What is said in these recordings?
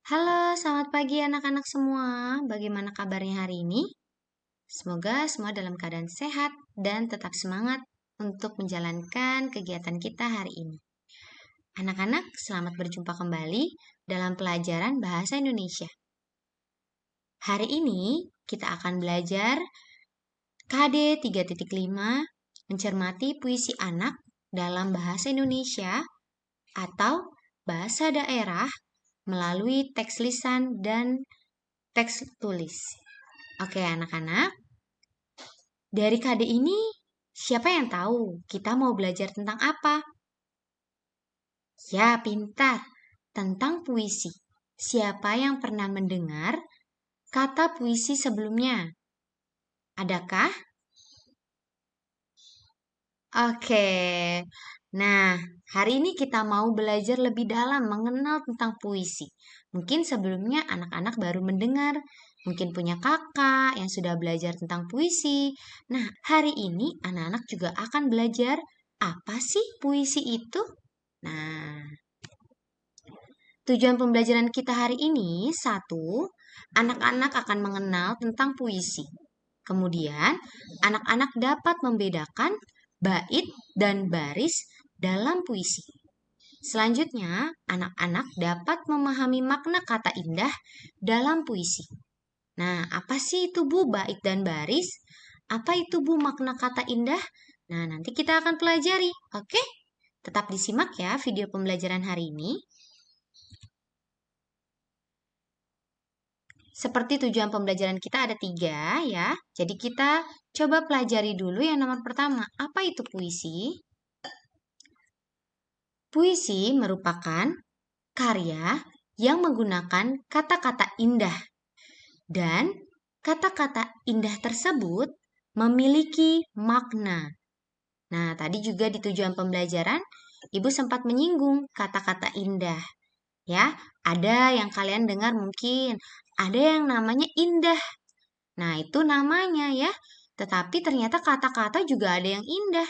Halo, selamat pagi anak-anak semua. Bagaimana kabarnya hari ini? Semoga semua dalam keadaan sehat dan tetap semangat untuk menjalankan kegiatan kita hari ini. Anak-anak, selamat berjumpa kembali dalam pelajaran Bahasa Indonesia. Hari ini kita akan belajar KD 3.5 mencermati puisi anak dalam bahasa Indonesia atau bahasa daerah melalui teks lisan dan teks tulis. Oke, anak-anak, dari KD ini siapa yang tahu kita mau belajar tentang apa? Ya, pintar. Tentang puisi. Siapa yang pernah mendengar kata puisi sebelumnya? Adakah? Oke. Nah, hari ini kita mau belajar lebih dalam mengenal tentang puisi. Mungkin sebelumnya anak-anak baru mendengar, mungkin punya kakak yang sudah belajar tentang puisi. Nah, hari ini anak-anak juga akan belajar apa sih puisi itu? Nah, tujuan pembelajaran kita hari ini, satu, anak-anak akan mengenal tentang puisi. Kemudian, anak-anak dapat membedakan bait dan baris dalam puisi. Selanjutnya, anak-anak dapat memahami makna kata indah dalam puisi. Nah, apa sih itu Bu bait dan baris? Apa itu Bu makna kata indah? Nah, nanti kita akan pelajari. Oke? Tetap disimak ya video pembelajaran hari ini. Seperti tujuan pembelajaran kita ada 3 ya. Jadi kita coba pelajari dulu yang nomor pertama. Apa itu puisi? Puisi merupakan karya yang menggunakan kata-kata indah. Dan kata-kata indah tersebut memiliki makna. Nah, tadi juga di tujuan pembelajaran, Ibu sempat menyinggung kata-kata indah. Ya, ada yang kalian dengar mungkin, ada yang namanya indah. Nah, itu namanya ya. Tetapi ternyata kata-kata juga ada yang indah.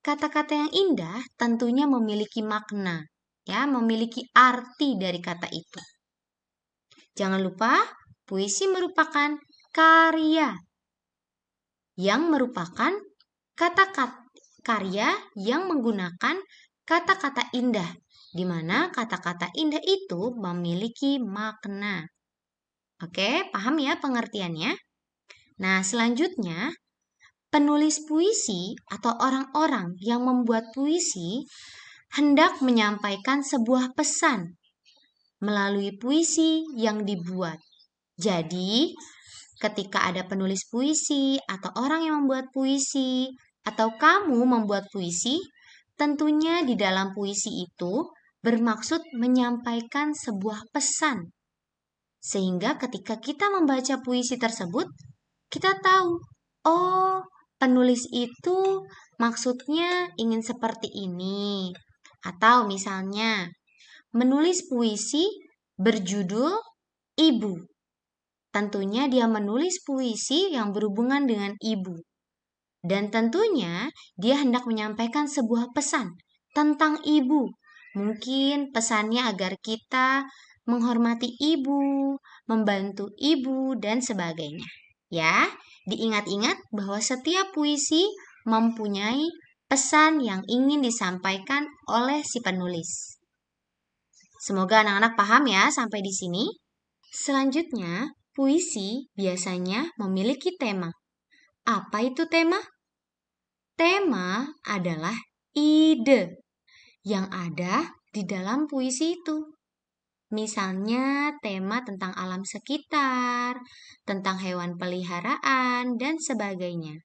Kata-kata yang indah tentunya memiliki makna, ya, memiliki arti dari kata itu. Jangan lupa, puisi merupakan karya yang merupakan kata-kata karya yang menggunakan kata-kata indah, di mana kata-kata indah itu memiliki makna. Oke, paham ya pengertiannya? Nah, selanjutnya, penulis puisi atau orang-orang yang membuat puisi hendak menyampaikan sebuah pesan melalui puisi yang dibuat. Jadi, ketika ada penulis puisi atau orang yang membuat puisi atau kamu membuat puisi, tentunya di dalam puisi itu bermaksud menyampaikan sebuah pesan. Sehingga ketika kita membaca puisi tersebut, kita tahu, oh, penulis itu maksudnya ingin seperti ini. Atau misalnya, menulis puisi berjudul Ibu. Tentunya dia menulis puisi yang berhubungan dengan ibu. Dan tentunya dia hendak menyampaikan sebuah pesan tentang ibu. Mungkin pesannya agar kita menghormati ibu, membantu ibu, dan sebagainya. Ya, diingat-ingat bahwa setiap puisi mempunyai pesan yang ingin disampaikan oleh si penulis. Semoga anak-anak paham ya sampai di sini. Selanjutnya, puisi biasanya memiliki tema. Apa itu tema? Tema adalah ide yang ada di dalam puisi itu. Misalnya tema tentang alam sekitar, tentang hewan peliharaan, dan sebagainya.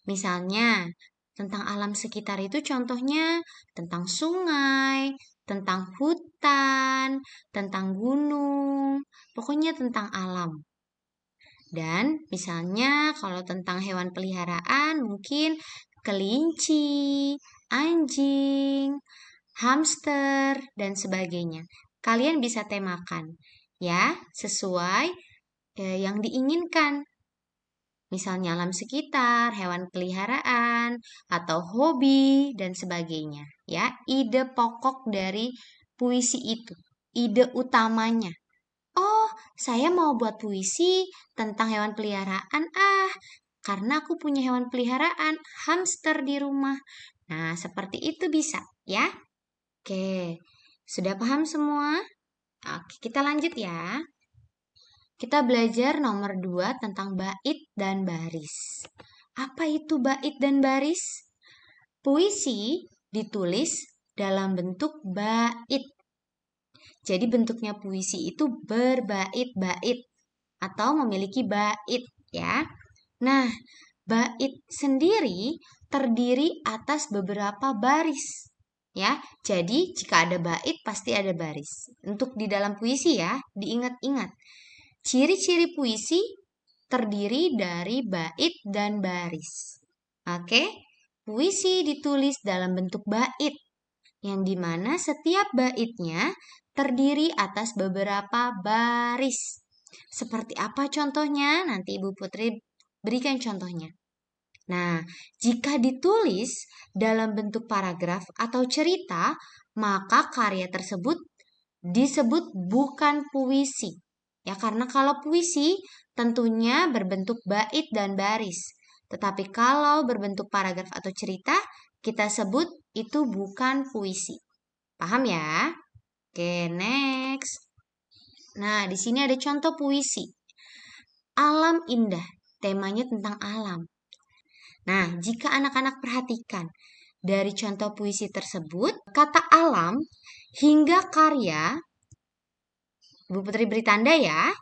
Misalnya, tentang alam sekitar itu contohnya tentang sungai, tentang hutan, tentang gunung, pokoknya tentang alam. Dan misalnya kalau tentang hewan peliharaan mungkin kelinci, anjing, hamster, dan sebagainya. Kalian bisa temakan ya sesuai yang diinginkan. Misalnya alam sekitar, hewan peliharaan, atau hobi, dan sebagainya. Ya, ide pokok dari puisi itu. ide utamanya. Oh, saya mau buat puisi tentang hewan peliharaan karena aku punya hewan peliharaan, hamster di rumah. Nah, seperti itu bisa, ya. Oke, sudah paham semua? Oke, kita lanjut ya. Kita belajar nomor 2 tentang bait dan baris. Apa itu bait dan baris? Puisi ditulis dalam bentuk bait. Jadi bentuknya puisi itu berbait-bait atau memiliki bait ya. Nah, bait sendiri terdiri atas beberapa baris. Ya, jadi jika ada bait pasti ada baris. Untuk di dalam puisi ya, diingat-ingat. Ciri-ciri puisi terdiri dari bait dan baris. Oke, puisi ditulis dalam bentuk bait, yang dimana setiap baitnya terdiri atas beberapa baris. Seperti apa contohnya? Nanti Ibu Putri berikan contohnya. Nah, jika ditulis dalam bentuk paragraf atau cerita, maka karya tersebut disebut bukan puisi. Ya, karena kalau puisi tentunya berbentuk bait dan baris. Tetapi kalau berbentuk paragraf atau cerita, kita sebut itu bukan puisi. Paham ya? Oke, next. Nah, di sini ada contoh puisi. Alam indah, temanya tentang alam. Nah, jika anak-anak perhatikan dari contoh puisi tersebut, kata alam hingga karya, Bu Putri beri tanda ya,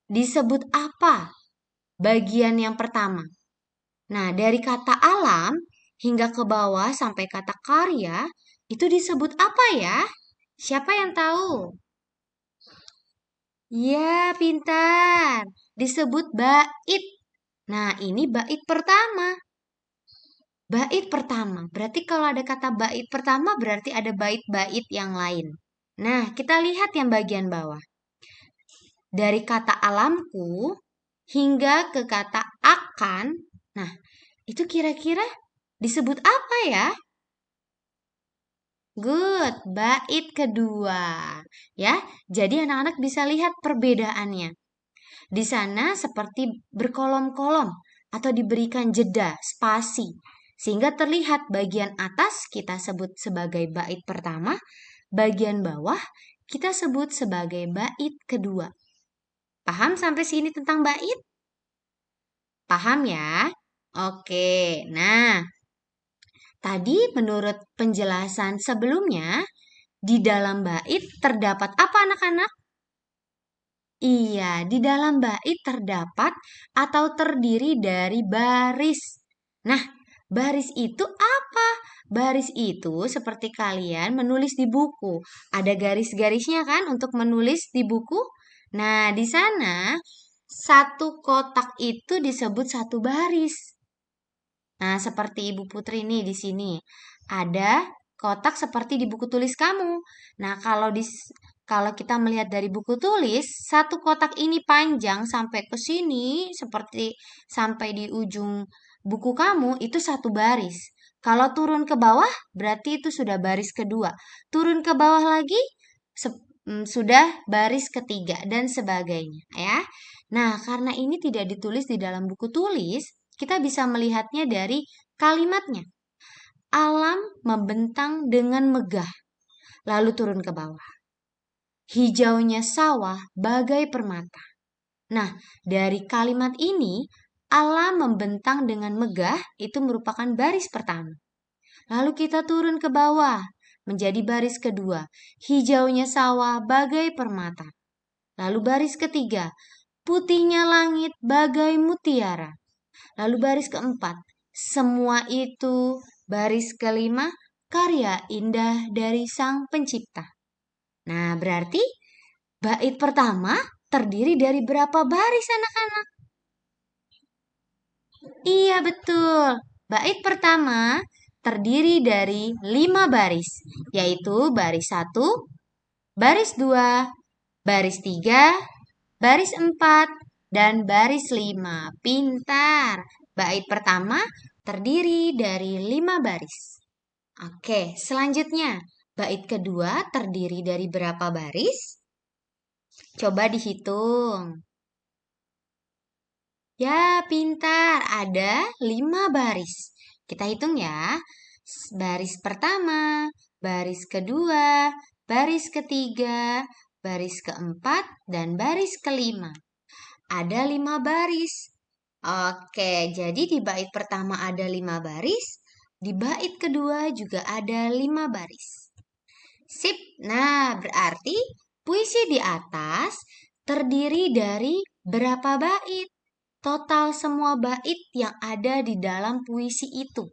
disebut apa? Bagian yang pertama. Nah, dari kata alam hingga ke bawah sampai kata karya, itu disebut apa ya? Siapa yang tahu? Ya, pintar. Disebut bait. Nah, ini bait pertama. Bait pertama. Berarti kalau ada kata bait pertama, berarti ada bait-bait yang lain. Nah, kita lihat yang bagian bawah. Dari kata alamku hingga ke kata akan. Nah, itu kira-kira disebut apa ya? Good, bait kedua. Ya, jadi anak-anak bisa lihat perbedaannya. Di sana seperti berkolom-kolom atau diberikan jeda, spasi. Sehingga terlihat bagian atas kita sebut sebagai bait pertama, bagian bawah kita sebut sebagai bait kedua. Paham sampai sini tentang bait? Paham ya? Oke, nah tadi menurut penjelasan sebelumnya, di dalam bait terdapat apa anak-anak? Iya, di dalam bait terdapat atau terdiri dari baris. Nah, baris itu apa? Baris itu seperti kalian menulis di buku. Ada garis-garisnya kan untuk menulis di buku? Nah, di sana satu kotak itu disebut satu baris. Nah, seperti Ibu Putri nih di sini. Ada kotak seperti di buku tulis kamu. Nah, kalau kita melihat dari buku tulis, satu kotak ini panjang sampai ke sini seperti sampai di ujung buku kamu itu satu baris. Kalau turun ke bawah berarti itu sudah baris kedua. Turun ke bawah lagi sudah baris ketiga dan sebagainya ya. Nah, karena ini tidak ditulis di dalam buku tulis, kita bisa melihatnya dari kalimatnya. Alam membentang dengan megah, lalu turun ke bawah. Hijaunya sawah bagai permata. Nah, dari kalimat ini, alam membentang dengan megah itu merupakan baris pertama. Lalu kita turun ke bawah, menjadi baris kedua. Hijaunya sawah bagai permata. Lalu baris ketiga, putihnya langit bagai mutiara. Lalu baris keempat, semua itu. Baris kelima, karya indah dari sang pencipta. Nah, berarti bait pertama terdiri dari berapa baris anak-anak? Iya, betul. Bait pertama terdiri dari 5 baris, yaitu baris 1, baris 2, baris 3, baris 4, dan baris 5. Pintar. Bait pertama terdiri dari 5 baris. Oke, selanjutnya Bait kedua terdiri dari berapa baris? Coba dihitung. Ya, pintar. Ada 5 baris. Kita hitung ya. Baris pertama, baris kedua, baris ketiga, baris keempat, dan baris kelima. Ada 5 baris. Oke, jadi di bait pertama ada 5 baris, di bait kedua juga ada 5 baris. Sip, nah berarti puisi di atas terdiri dari berapa bait? Total semua bait yang ada di dalam puisi itu.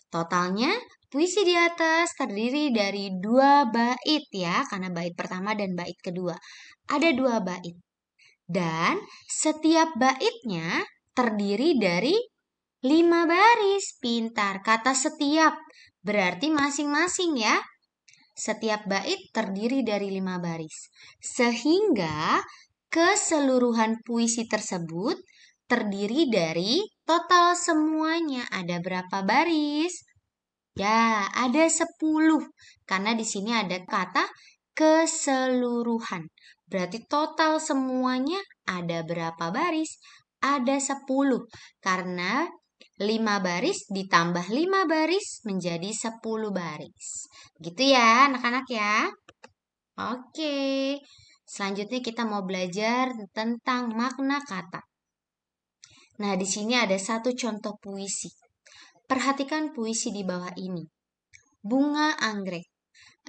Totalnya puisi di atas terdiri dari 2 bait ya, karena bait pertama dan bait kedua. Ada 2 bait. Dan setiap baitnya terdiri dari 5 baris. Pintar, kata setiap berarti masing-masing ya. Setiap bait terdiri dari 5 baris. Sehingga keseluruhan puisi tersebut terdiri dari total semuanya. Ada berapa baris? Ya, ada 10. Karena di sini ada kata keseluruhan. Berarti total semuanya ada berapa baris? Ada 10. Karena 5 baris ditambah 5 baris menjadi 10 baris. Gitu ya anak-anak ya. Oke. Selanjutnya kita mau belajar tentang makna kata. Nah, di sini ada satu contoh puisi. Perhatikan puisi di bawah ini. Bunga anggrek,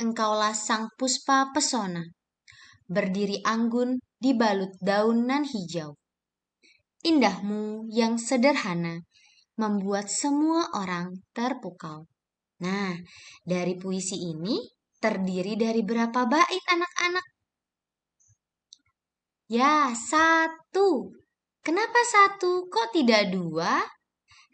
engkaulah sang puspa pesona. Berdiri anggun dibalut daunan hijau. Indahmu yang sederhana membuat semua orang terpukau. Nah, dari puisi ini terdiri dari berapa bait anak-anak? Ya, 1. Kenapa 1? Kok tidak 2?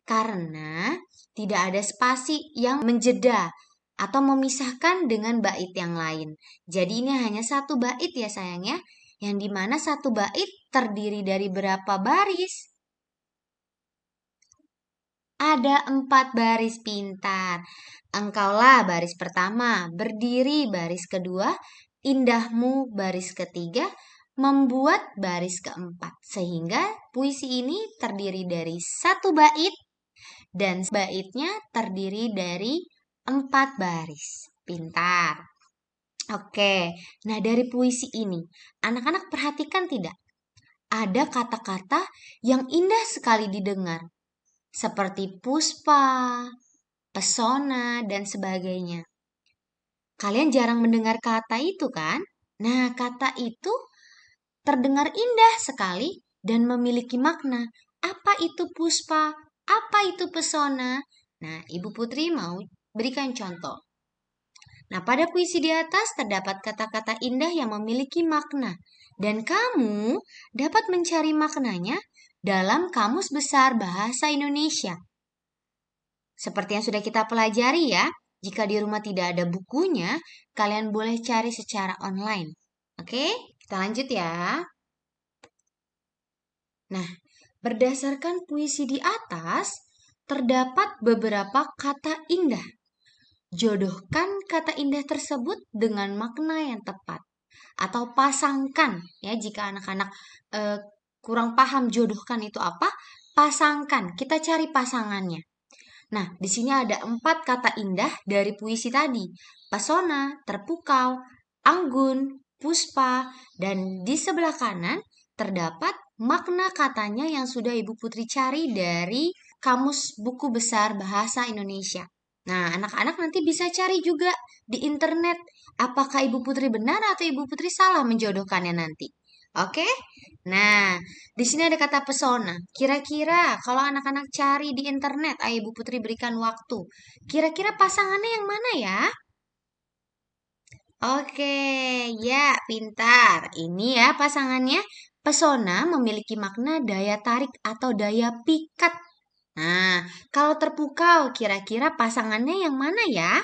Karena tidak ada spasi yang menjeda atau memisahkan dengan bait yang lain. Jadi ini hanya 1 bait ya sayang ya. Yang dimana 1 bait terdiri dari berapa baris? Ada 4 baris, pintar. Engkaulah baris pertama, berdiri baris kedua, indahmu baris ketiga, membuat baris keempat. Sehingga puisi ini terdiri dari 1 bait dan baitnya terdiri dari 4 baris. Pintar. Oke, nah dari puisi ini, anak-anak perhatikan tidak? Ada kata-kata yang indah sekali didengar, seperti puspa, pesona, dan sebagainya. Kalian jarang mendengar kata itu kan? Nah, kata itu terdengar indah sekali dan memiliki makna. Apa itu puspa? Apa itu pesona? Nah, Ibu Putri mau berikan contoh. Nah, pada puisi di atas terdapat kata-kata indah yang memiliki makna. Dan kamu dapat mencari maknanya dalam Kamus Besar Bahasa Indonesia. Seperti yang sudah kita pelajari ya, jika di rumah tidak ada bukunya, kalian boleh cari secara online. Oke, kita lanjut ya. Nah, berdasarkan puisi di atas, terdapat beberapa kata indah. Jodohkan kata indah tersebut dengan makna yang tepat. Atau pasangkan, ya jika anak-anak kurang paham jodohkan itu apa, pasangkan, kita cari pasangannya. Nah, di sini ada 4 kata indah dari puisi tadi. Pesona, terpukau, anggun, puspa, dan di sebelah kanan terdapat makna katanya yang sudah Ibu Putri cari dari Kamus Buku Besar Bahasa Indonesia. Nah, anak-anak nanti bisa cari juga di internet. Apakah Ibu Putri benar atau Ibu Putri salah menjodohkannya nanti? Oke? Nah, di sini ada kata pesona. Kira-kira kalau anak-anak cari di internet, ayo Ibu Putri berikan waktu. Kira-kira pasangannya yang mana ya? Oke, ya pintar. Ini ya pasangannya. Pesona memiliki makna daya tarik atau daya pikat. Nah, kalau terpukau, kira-kira pasangannya yang mana ya?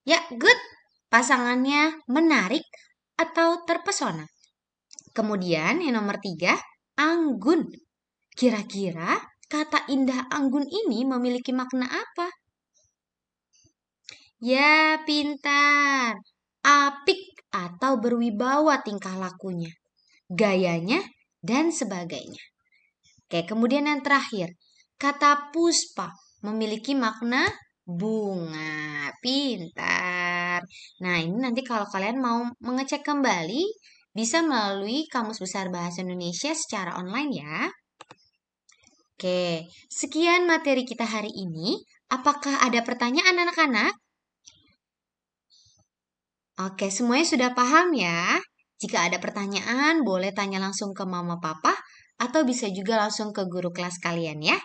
Ya, good. Pasangannya menarik atau terpesona. Kemudian yang nomor 3, anggun. Kira-kira kata indah anggun ini memiliki makna apa? Ya, pintar. Apik atau berwibawa tingkah lakunya, gayanya, dan sebagainya. Oke, kemudian yang terakhir, kata puspa memiliki makna bunga. Pintar. Nah, ini nanti kalau kalian mau mengecek kembali, bisa melalui Kamus Besar Bahasa Indonesia secara online ya. Oke, sekian materi kita hari ini. Apakah ada pertanyaan anak-anak? Oke, semuanya sudah paham ya? Jika ada pertanyaan, boleh tanya langsung ke mama papa atau bisa juga langsung ke guru kelas kalian ya.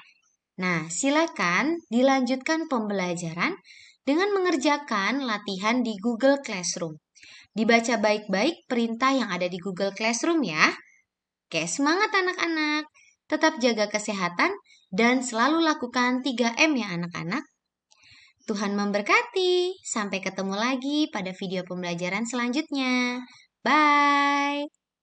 Nah, silakan dilanjutkan pembelajaran dengan mengerjakan latihan di Google Classroom. Dibaca baik-baik perintah yang ada di Google Classroom ya. Oke, semangat anak-anak. Tetap jaga kesehatan dan selalu lakukan 3M ya anak-anak. Tuhan memberkati. Sampai ketemu lagi pada video pembelajaran selanjutnya. Bye.